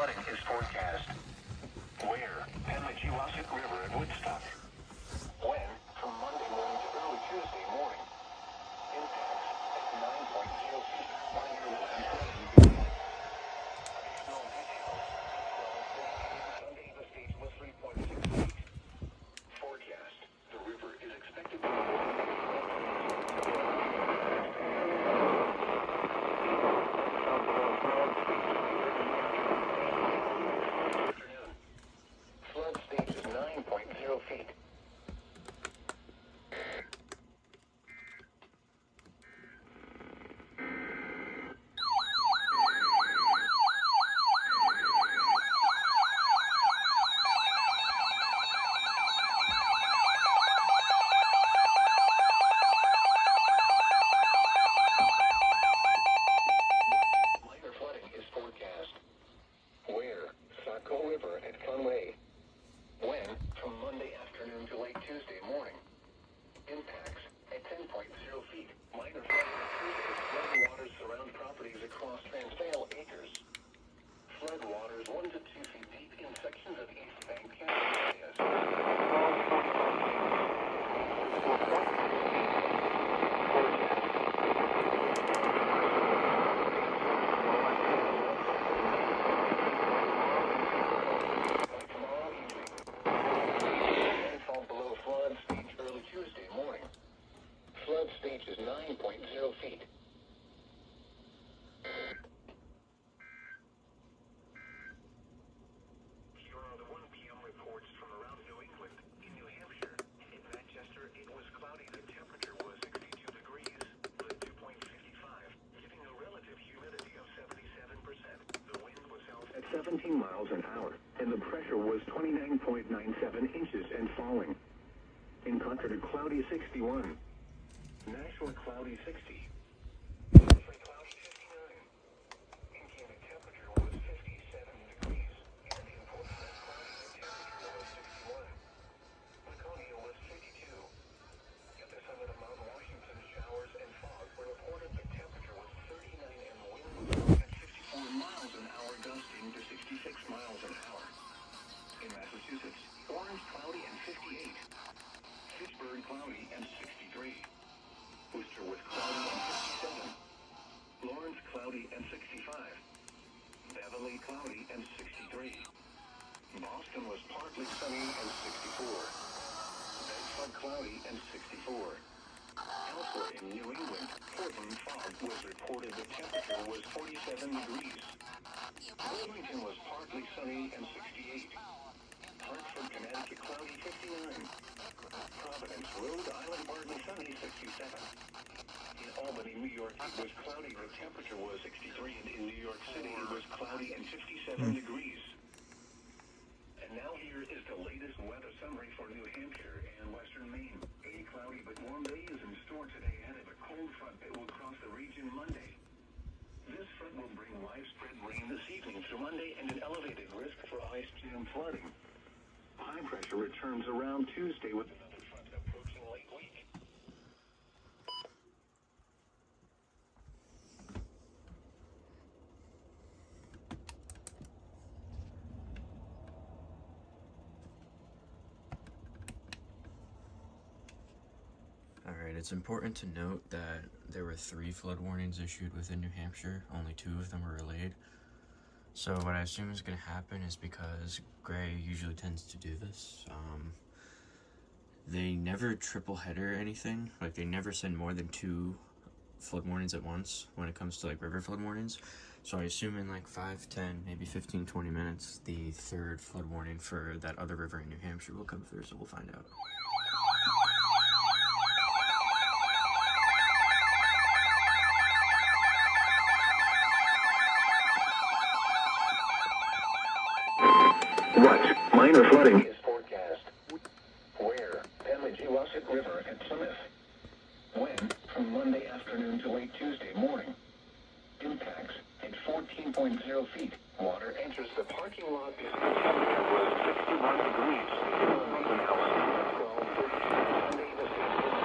flooding is forecast. Where? And the Jewasset River at Woodstock. When? From Monday morning to early Tuesday morning. Impacts at 9.0 feet. Minor land flooding beginning. Additional details. Sunday the stage was 3.6 feet. Forecast. The river is expected to be flood stage is 9.0 feet. Minor flooding is forecast. Where? Saco River at Conway. When? From Monday afternoon to late Tuesday morning. Impacts at 10.0 feet. Minor flooding at Tuesday. Flood waters surround properties across Transvaal acres. Flood waters 1 to 2 feet deep in sections of East Bank campus areas. Landfall below flood stage early Tuesday morning. Flood stage is 9.0 feet. Here are the 1 p.m. reports from around New England. In New Hampshire, in Manchester, it was cloudy. The temperature was 62 degrees, with 2.55, giving a relative humidity of 77%. The wind was out at 17 miles an hour, and the pressure was 29.97 inches and falling. In Concord, cloudy 61. Nashua, cloudy 60. Monthly, cloudy 59. In Canada, temperature was 57 degrees. And in Portsmouth, cloudy, the temperature was 61. Laconia was 52. At the summit of Mount Washington, showers and fog were reported. The temperature was 39 and the wind was blowing at 54 miles an hour, gusting to 66 miles an hour. In Massachusetts, Orange, cloudy and 58. Pittsburgh, cloudy and 63. Worcester was cloudy and 57. Lawrence, cloudy and 65. Beverly, cloudy and 63. Boston was partly sunny and 64. Bedford, cloudy and 64. Elsewhere in New England, Portland, fog was reported. The temperature was 47 degrees. Wilmington was partly sunny and 68. Hartford, Connecticut, cloudy 59. Providence, Rhode Island, partly sunny 67. In Albany, New York, it was cloudy. The temperature was 63, and in New York City, it was cloudy and 57 degrees. And now here is the latest weather summary for New Hampshire and western Maine. A cloudy but warm day is in store today ahead of a cold front that will cross the region Monday. This front will bring widespread rain this evening through Monday and an elevated risk for ice jam flooding. High pressure returns around Tuesday with another front approaching late week. Alright, it's important to note that there were 3 flood warnings issued within New Hampshire. Only 2 of them were relayed. So what I assume is going to happen is, because Gray usually tends to do this, they never triple header anything. Like, they never send more than 2 flood warnings at once when it comes to like river flood warnings. So I assume in like 5, 10, maybe 15, 20 minutes, the 3rd flood warning for that other river in New Hampshire will come through, so we'll find out. What? Minor flooding is forecast. Where? And the Jewasset River at Plymouth. When? From Monday afternoon to late Tuesday morning. Impacts at 14.0 feet. Water enters the parking lot. The temperature was 61 degrees. An hour. 12:30. Sunday the 16th.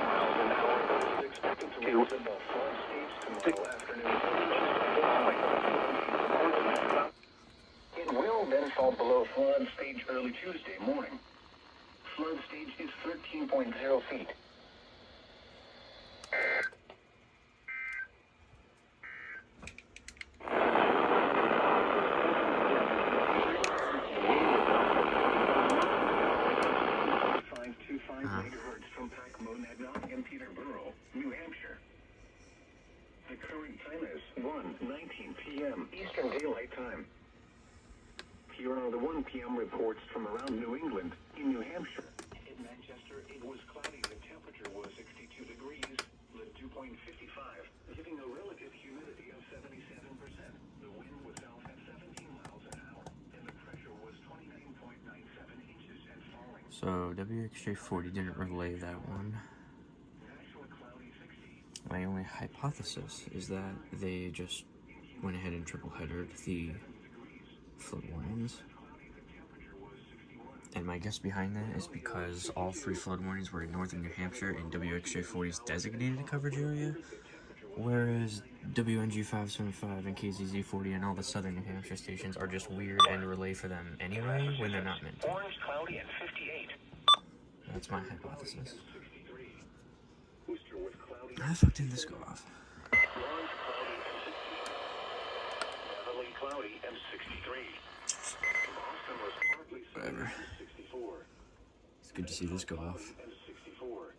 Miles an hour is expected to reach the flood stage tomorrow afternoon. below flood stage early Tuesday morning. Flood stage is 13.0 feet. Megahertz from Pack-Monadnock and Peterborough, New Hampshire. The current time is 1:19 p.m. Eastern Daylight Time. Here are the 1 p.m. reports from around New England in New Hampshire. In Manchester, it was cloudy. The temperature was 62 degrees, the dew point 55, giving a relative humidity of 77%. The wind was south at 17 miles an hour, and the pressure was 29.97 inches and falling. So WXJ40 didn't relay that one. My only hypothesis is that they just went ahead and triple headered the flood warnings. And my guess behind that is because all 3 flood warnings were in northern New Hampshire in WXJ40's designated coverage area, whereas WNG575 and KZZ40 and all the southern New Hampshire stations are just weird and relay for them anyway when they're not meant to. Orange, cloudy, and 58. That's my hypothesis. Worcester was cloudy. How the fuck did this go off? Lawrence, cloudy, and 60. Beverly, cloudy, and 63. Boston was partly sunny, Whatever. and 64. It's good to see this go off. And 64.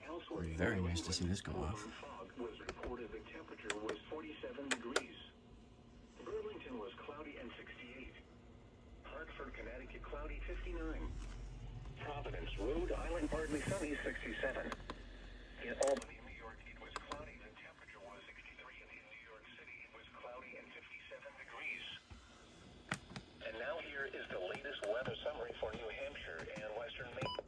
Elsewhere, Very nice to see this go off. fog was reported. The temperature was 47 degrees. Burlington was cloudy and 68. Hartford, Connecticut, cloudy, 59. Providence, Rhode Island, partly sunny, 67. In Albany, New York, it was cloudy. The temperature was 63. And in New York City, it was cloudy and 57 degrees. And now here is the latest weather summary for New Hampshire and Western Maine.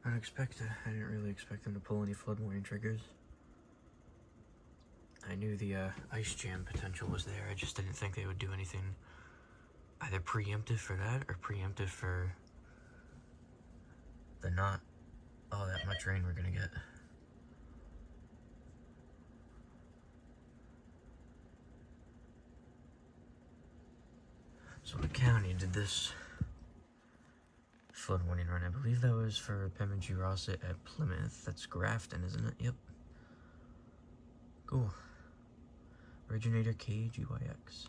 Unexpected. I didn't really expect them to pull any flood warning triggers. I knew the ice jam potential was there. I just didn't think they would do anything either preemptive for that or preemptive for the not all that much rain we're gonna get. So what county did this flood warning run? I believe that was for Pemminger Rossett at Plymouth. That's Grafton, isn't it? Yep. Cool. Originator KGYX.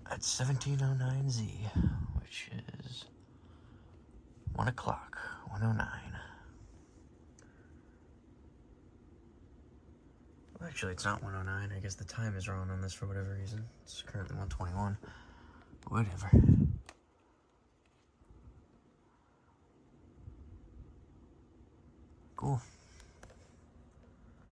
At 1709Z, which is 1 o'clock, 1:09. Well, actually, it's not 1:09. I guess the time is wrong on this for whatever reason. It's currently 1:21. Whatever. Cool.